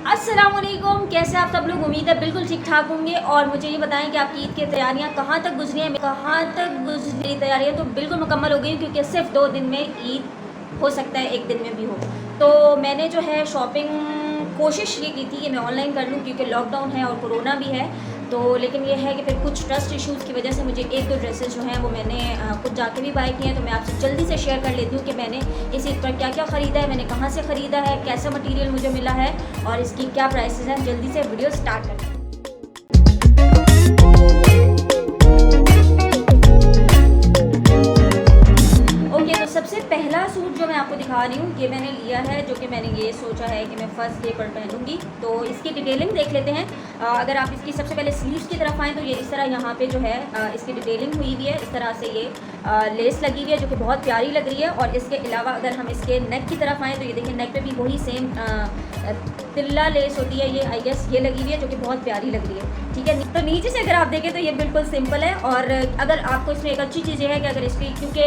अस्सलामुअलैकुम, कैसे आप सब लोग। उम्मीद है बिल्कुल ठीक ठाक होंगे। और मुझे ये बताएं कि आपकी ईद की तैयारियां कहाँ तक गुजरी हैं। तैयारियां तो बिल्कुल मुकम्मल हो गई, क्योंकि सिर्फ 2 दिन में ईद हो सकता है, 1 दिन में भी हो। तो मैंने जो है शॉपिंग कोशिश ये की थी कि मैं ऑनलाइन कर लूँ, क्योंकि लॉकडाउन है और कोरोना भी है। तो लेकिन ये है कि फिर कुछ ट्रस्ट इश्यूज़ की वजह से मुझे 1-2 ड्रेसेस जो हैं वो मैंने खुद जाके भी बाय किए हैं। तो मैं आपसे जल्दी से शेयर कर लेती हूँ कि मैंने इस ईद पर क्या क्या ख़रीदा है, मैंने कहाँ से ख़रीदा है, कैसा मटेरियल मुझे मिला है और इसकी क्या प्राइसेस हैं। जल्दी से वीडियो स्टार्ट करते हैं। ओके, तो सबसे पहला सूट जो मैं आपको दिखा रही हूँ ये मैंने लिया है, जो कि मैंने ये सोचा है कि मैं फर्स्ट डे पर पहनूंगी। तो इसकी डिटेलिंग देख लेते हैं। अगर आप इसकी सबसे पहले स्लीव्स की तरफ आएँ तो ये इस तरह यहाँ पे जो है इसकी डिटेलिंग हुई हुई है। इस तरह से ये लेस लगी हुई है, जो कि बहुत प्यारी लग रही है। और इसके अलावा अगर हम इसके नेक की तरफ आएँ तो ये देखिए, नेक पे भी वही सेम तिल्ला लेस होती है, ये आई गेस ये लगी हुई है, जो कि बहुत प्यारी लग रही है। ठीक है, तो नीचे से अगर आप देखें तो ये बिल्कुल सिंपल है। और अगर आपको इसमें एक अच्छी चीज़ ये है कि अगर इसकी, क्योंकि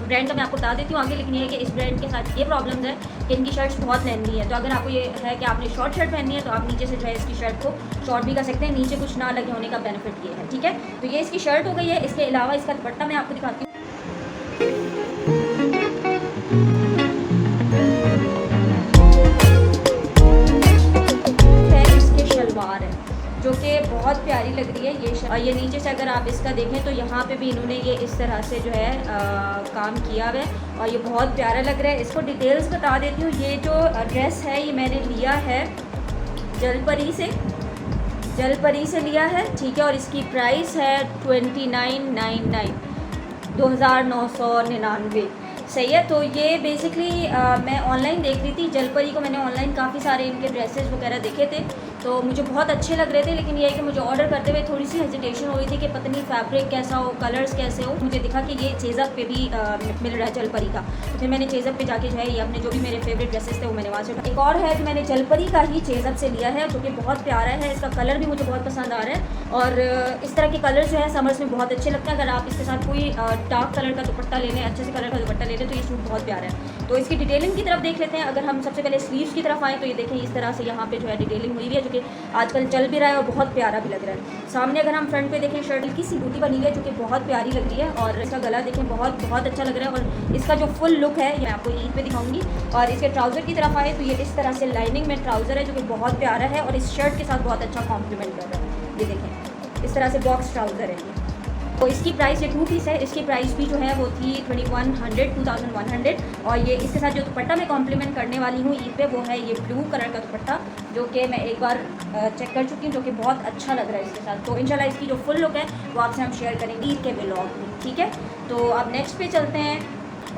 ब्रांड का मैं आपको बता देती हूँ आगे, लेकिन ये है कि इस ब्रांड के साथ ये प्रॉब्लम्स है कि इनकी शर्ट्स बहुत लेंदी है। तो अगर आपको ये है कि आपने शॉर्ट शर्ट पहननी है तो आप नीचे से जो है इसकी शर्ट को शॉर्ट भी कर सकते हैं। नीचे कुछ ना लगे होने का बेनिफिट ये है। ठीक है, तो ये इसकी शर्ट हो गई है। इसके अलावा इसका दुपट्टा मैं आपको दिखाती हूँ। शलवार है जो कि बहुत प्यारी लग रही है। ये नीचे से अगर आप इसका देखें तो यहाँ पे भी इन्होंने ये इस तरह से जो है काम किया हुआ है और ये बहुत प्यारा लग रहा है। इसको डिटेल्स बता देती हूँ। ये जो ड्रेस है ये मैंने लिया है जलपरी से लिया है। ठीक है, और इसकी प्राइस है 2999, 2999। सही है। तो ये बेसिकली मैं ऑनलाइन देख रही थी जलपरी को। मैंने ऑनलाइन काफ़ी सारे इनके ड्रेसेस वगैरह देखे थे, तो मुझे बहुत अच्छे लग रहे थे। लेकिन ये है कि मुझे ऑर्डर करते हुए थोड़ी सी हेजिटेशन हो रही थी कि पता नहीं फैब्रिक कैसा हो, कलर्स कैसे हो। मुझे दिखा कि ये चेज़अप पे भी मिल रहा है जलपरी का। तो फिर मैंने चेज़अप पे जाके जो है ये अपने जो भी मेरे फेवरेट ड्रेसेस थे वो मैंने वहाँ से उठाया। एक और है जो मैंने जलपरी का ही चेज़अप से लिया है, जो कि बहुत प्यारा है। इसका कलर भी मुझे बहुत पसंद आ रहा है। और इस तरह के कलर जो है समर्स में बहुत अच्छे लगते हैं। अगर आप इसके साथ कोई डार्क कलर का दुपट्टा ले लें, अच्छे से कलर का दुपट्टा ले लें, तो ये सूट बहुत प्यारा है। तो इसकी डिटेलिंग की तरफ देख लेते हैं। अगर हम सबसे पहले स्लीव्स की तरफ आएँ तो ये देखें इस तरह से यहाँ पे जो है डिटेलिंग हुई हुई है, जो कि आजकल चल भी रहा है और बहुत प्यारा भी लग रहा है। सामने अगर हम फ्रंट पे देखें, शर्ट की सी बूटी बनी हुई है जो कि बहुत प्यारी लग रही है। और इसका गला देखें, बहुत बहुत अच्छा लग रहा है। और इसका जो फुल लुक है मैं आपको ईद पे दिखाऊंगी। और इसके ट्राउज़र की तरफ आए तो ये इस तरह से लाइनिंग में ट्राउज़र है, जो कि बहुत प्यारा है और इस शर्ट के साथ बहुत अच्छा कॉम्प्लीमेंट कर रहा है। ये देखें इस तरह से बॉक्स ट्राउज़र है ये। तो इसकी प्राइस ये 2 पीस है। इसकी प्राइस भी जो है वो थी 2100। और ये इसके साथ जो दुपट्टा मैं कॉम्प्लीमेंट करने वाली हूँ ईद पे वो है ये ब्लू कलर का दुपट्टा, जो कि मैं एक बार चेक कर चुकी हूँ, जो कि बहुत अच्छा लग रहा है इसके साथ। तो इंशाल्लाह इसकी जो फुल लुक है वो आपसे हम शेयर करेंगे ईद के व्लॉग में। ठीक है, तो अब नेक्स्ट पे चलते हैं।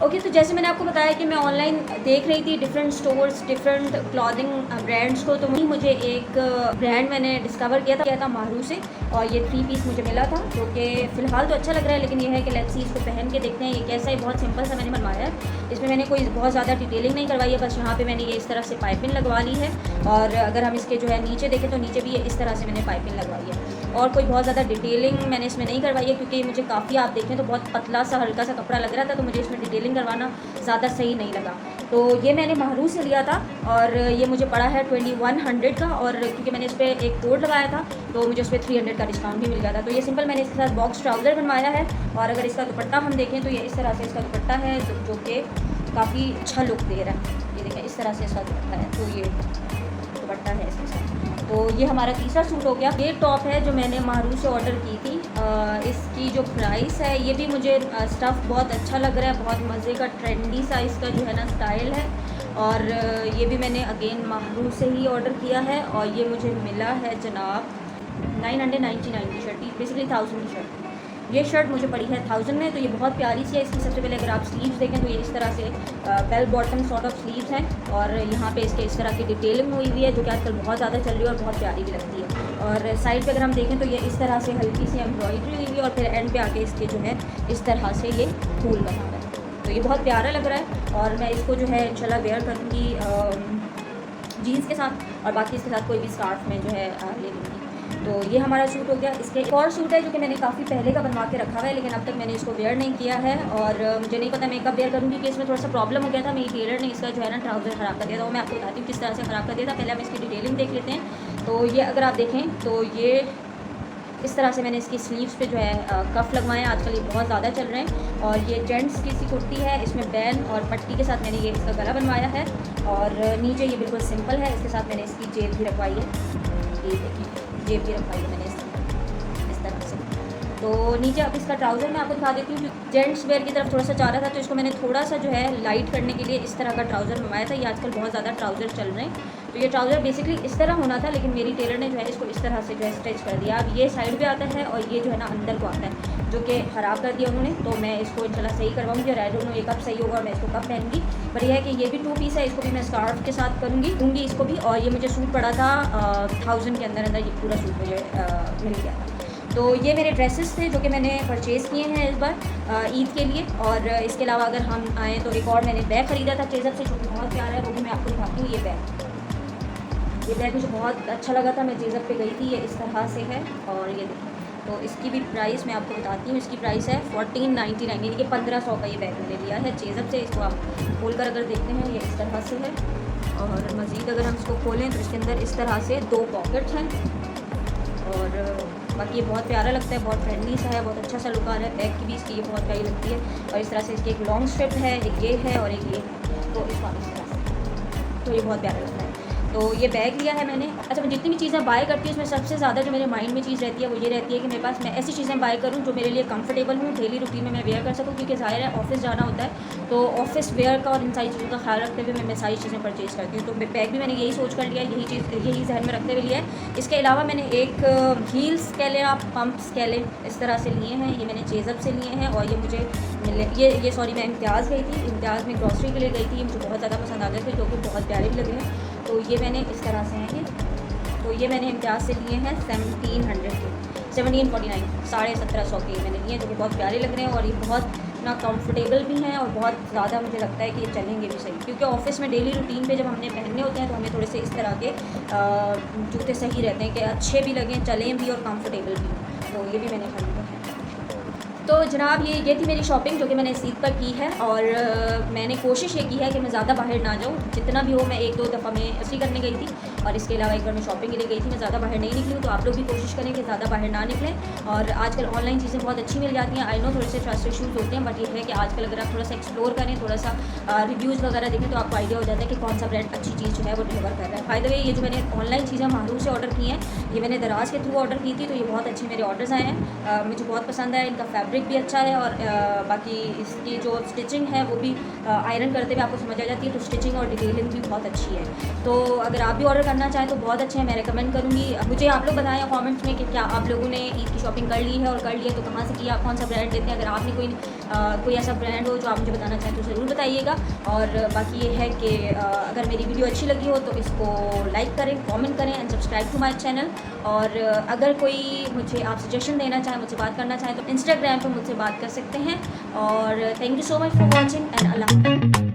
ओके, तो जैसे मैंने आपको बताया कि मैं ऑनलाइन देख रही थी different stores, different clothing brands को। तो वहीं मुझे एक ब्रांड मैंने डिस्कवर किया था माहरू से। और ये 3 पीस मुझे मिला था, जो कि फ़िलहाल तो अच्छा लग रहा है, लेकिन ये है कि लेट्स सी इसको पहन के देखते हैं ये कैसा है। बहुत सिंपल सा मैंने बनवाया है। इसमें मैंने कोई बहुत ज़्यादा डिटेलिंग नहीं करवाई है, बस यहाँ पे मैंने ये इस तरह से पाइपिंग लगवा ली है। और अगर हम इसके जो है नीचे देखें तो नीचे भी ये इस तरह से मैंने पाइपिंग लगवाई है। और कोई बहुत ज़्यादा डिटेलिंग मैंने इसमें नहीं करवाई है, क्योंकि मुझे काफ़ी, आप देखें तो बहुत पतला सा हल्का सा कपड़ा लग रहा था, तो मुझे इसमें डिटेलिंग करवाना ज़्यादा सही नहीं लगा। तो ये मैंने माहरू से लिया था और ये मुझे पड़ा है 2100 का। और क्योंकि मैंने इस पर एक कोड लगाया था तो मुझे उस पर 300 का डिस्काउंट भी मिल गया था। तो ये सिंपल मैंने इसके साथ बॉक्स ट्राउज़र बनवाया है। और अगर इसका दुपट्टा हम देखें तो ये इस तरह से इसका दुपट्टा है, जो कि काफ़ी अच्छा लुक दे रहा है। ये देखें इस तरह से इसका दुपट्टा है, तो ये दुपट्टा है इसके साथ। तो ये हमारा तीसरा सूट हो गया। ये टॉप है जो मैंने माहरू से ऑर्डर की थी। इसकी जो प्राइस है, ये भी मुझे स्टफ़ बहुत अच्छा लग रहा है, बहुत मज़े का ट्रेंडी सा इसका जो है ना स्टाइल है। और ये भी मैंने अगेन माहरू से ही ऑर्डर किया है और ये मुझे मिला है जनाब 999 की शर्ट, बेसिकली 1000 की शर्ट। ये शर्ट मुझे पड़ी है 1000 में। तो ये बहुत प्यारी सी है। इसकी सबसे पहले अगर आप स्लीव्स देखें तो ये इस तरह से bell bottom sort of sleeves हैं। और यहाँ पे इसके इस तरह की डिटेलिंग हुई हुई है, जो कि आजकल बहुत ज़्यादा चल रही है और बहुत प्यारी भी लगती है। और साइड पे अगर हम देखें तो ये इस तरह से हल्की सी एम्ब्रॉयडरी हुई हुई है और फिर एंड पे आके इसके जो है इस तरह से ये फूल बना हुआ है। तो ये बहुत प्यारा लग रहा है और मैं इसको जो है इंशाल्लाह वेयर करूँगी जीन्स के साथ, और बाकी इसके साथ कोई भी स्कार्फ में जो है ले लूँगी। तो ये हमारा सूट हो गया। इसके एक और सूट है जो कि मैंने काफ़ी पहले का बनवा के रखा हुआ है, लेकिन अब तक मैंने इसको वेयर नहीं किया है और मुझे नहीं पता मैं कब वेयर करूँगी कि इसमें थोड़ा सा प्रॉब्लम हो गया था। मेरी टेलर ने इसका जो है ना ट्राउज़र ख़राब कर दिया था। वो मैं आपको बताती हूँ किस तरह से ख़राब कर दिया था। पहले हम इसकी डिटेलिंग देख लेते हैं। तो ये अगर आप देखें तो ये इस तरह से मैंने इसकी स्लीव्स पे जो है कफ लगवाए हैं। आजकल ये बहुत ज़्यादा चल रहे हैं। और ये जेंट्स की सी कुर्ती है, इसमें बैन और पट्टी के साथ मैंने ये इसका गला बनवाया है और नीचे ये बिल्कुल सिंपल है। इसके साथ मैंने इसकी जेब भी रखवाई है, ये देखिए जेब भी रखवाई है मैंने इस तरह से। तो नीचे अब इसका ट्राउज़र मैं आपको दिखा देती हूँ। जेंट्स वेयर की तरफ थोड़ा सा जा रहा था तो इसको मैंने थोड़ा सा जो है लाइट करने के लिए इस तरह का ट्राउज़र मंगवाया था। ये आजकल बहुत ज़्यादा ट्राउज़र चल रहे हैं। तो ये ट्राउज़र बेसिकली इस तरह होना था, लेकिन मेरी टेलर ने जो है इसको इस तरह से जो है स्ट्रेच कर दिया। अब ये साइड पे आता है और ये जो है ना अंदर को आता है, जो कि ख़राब कर दिया उन्होंने। तो मैं इसको इंशाल्लाह सही करवाऊँगी और आई डोंट नो ये कब सही होगा और मैं इसको कब पहनूँगी। पर यह है कि ये भी 2 पीस है, इसको भी मैं स्कार्फ के साथ दूँगी इसको भी। और ये मुझे सूट पड़ा था 1000 के अंदर ये पूरा सूट मुझे मिल गया था। तो ये मेरे ड्रेसेस थे जो कि मैंने परचेज़ किए हैं इस बार ईद के लिए। और इसके अलावा अगर हम आएँ तो एक और मैंने बैग ख़रीदा था चेज़अप से, जो कि बहुत प्यारा है, वो भी मैं आपको दिखाती हूँ। ये बैग मुझे बहुत अच्छा लगा था, मैं चेज़अप पे गई थी। ये इस तरह से है और ये देखिए। तो इसकी भी प्राइस मैं आपको बताती हूँ। इसकी प्राइस है 1499, यानी कि 1500 का ये बैग मैंने लिया है चेज़अप से। इसको आप खोल कर अगर देखते हैं ये इस तरह से है। और मज़ीद अगर हम इसको खोलें तो इसके अंदर इस तरह से 2 पॉकेट्स हैं। और बाकी ये बहुत प्यारा लगता है, बहुत फ्रेंडली सा है, बहुत अच्छा सा लुक आ रहा है। बैग की भी इसकी ये बहुत प्यारी लगती है। और इस तरह से इसकी एक लॉन्ग स्ट्रिप है, एक ये है और एक ये है। तो इस तरह से तो ये बहुत प्यारा लगता है। तो ये बैग लिया है मैंने। अच्छा, मैं जितनी भी चीज़ें बाय करती हूँ उसमें सबसे ज़्यादा जो मेरे माइंड में चीज़ रहती है वो ये रहती है कि मेरे पास मैं ऐसी चीज़ें बाय करूँ जो मेरे लिए कंफर्टेबल हूँ, डेली रूटीन में मैं वेयर कर सकूँ। क्योंकि ज़ाहिर है ऑफिस जाना होता है, तो ऑफिस वेयर का और इन सारी चीज़ों का ख्याल रखते हुए मैं सारी चीज़ें परचेज़ करती हूँ। तो बैग भी मैंने यही सोच कर लिया, यही जहन में रखते हुए लिया है। इसके अलावा मैंने एक हील्स कह लें आप, पम्प्स कह लें, इस तरह से लिए हैं। ये मैंने चेज़अप से लिए हैं और ये मुझे ये सॉरी मैं इम्तियाज़ गई थी, इम्तियाज़ में ग्रॉसरी के लिए गई थी। ये मुझे बहुत ज़्यादा पसंद आ गए थे, जो कि बहुत प्यारे भी लगे हैं। तो ये मैंने इस तरह से हैं ये। तो ये मैंने इम्तियाज़ से लिए हैं 1700 के, 1749, 1750 के मैंने लिए, जो कि बहुत प्यारे लग रहे हैं। और ये बहुत ना कंफर्टेबल भी हैं और बहुत ज़्यादा मुझे लगता है कि ये चलेंगे भी सही। क्योंकि ऑफिस में डेली रूटीन पे जब हमने पहनने होते हैं तो हमें थोड़े से इस तरह के जूते सही रहते हैं कि अच्छे भी लगें, चलें भी और कंफर्टेबल भी। तो ये भी मैंने खरीदा है। तो जनाब ये थी मेरी शॉपिंग जो कि मैंने इस ईद पर की है। और मैंने कोशिश ये की है कि मैं ज़्यादा बाहर ना जाऊँ, जितना भी हो। मैं 1-2 दफ़ा मैं ऐसी करने गई थी और इसके अलावा एक बार मैं शॉपिंग के लिए गई थी। मैं ज़्यादा बाहर नहीं निकली हूँ। तो आप लोग भी कोशिश करें कि ज़्यादा बाहर ना निकलें। और आजकल ऑनलाइन चीज़ें बहुत अच्छी मिल जाती हैं। आई नो थोड़े से ट्रस्ट इशूज़ होते हैं, बट ये है कि आजकल अगर आप थोड़ा सा एक्सप्लोर करें, थोड़ा सा रिव्यूज़ वगैरह देखें, तो आपको आइडिया हो जाता है कि कौन सा ब्रांड अच्छी चीज़ जो है वो डिलीवर कर रहा है। बाय द वे, ये जो मैंने ऑनलाइन चीज़ें माहरूफ से ऑर्डर की हैं, ये मैंने दराज के थ्रू ऑर्डर की थी। तो ये बहुत अच्छे मेरे ऑर्डर्स आए हैं, मुझे बहुत पसंद आया। इनका फैब्रिक भी अच्छा है और बाकी इसकी जो स्टिचिंग है वो भी आयरन करते हुए आपको समझ आ जाती है। तो स्टिचिंग और डिटेलिंग भी बहुत अच्छी है। तो अगर आप भी ऑर्डर करना चाहें तो बहुत अच्छे हैं, मैं रेकमेंड करूँगी। मुझे आप लोग बताएं कमेंट्स में कि क्या आप लोगों ने ईद की शॉपिंग कर ली है, और कर ली है तो कहाँ से किया, कौन सा ब्रांड लेते हैं। अगर आपने कोई ऐसा ब्रांड हो जो आप मुझे बताना चाहें तो ज़रूर बताइएगा। और बाकी ये है कि अगर मेरी वीडियो अच्छी लगी हो तो इसको लाइक करें, कमेंट करें and subscribe to my channel. और अगर कोई मुझे आप सजेशन देना चाहें, मुझसे बात करना चाहें तो इंस्टाग्राम पर मुझसे बात कर सकते हैं। और thank you so much for watching and Allah.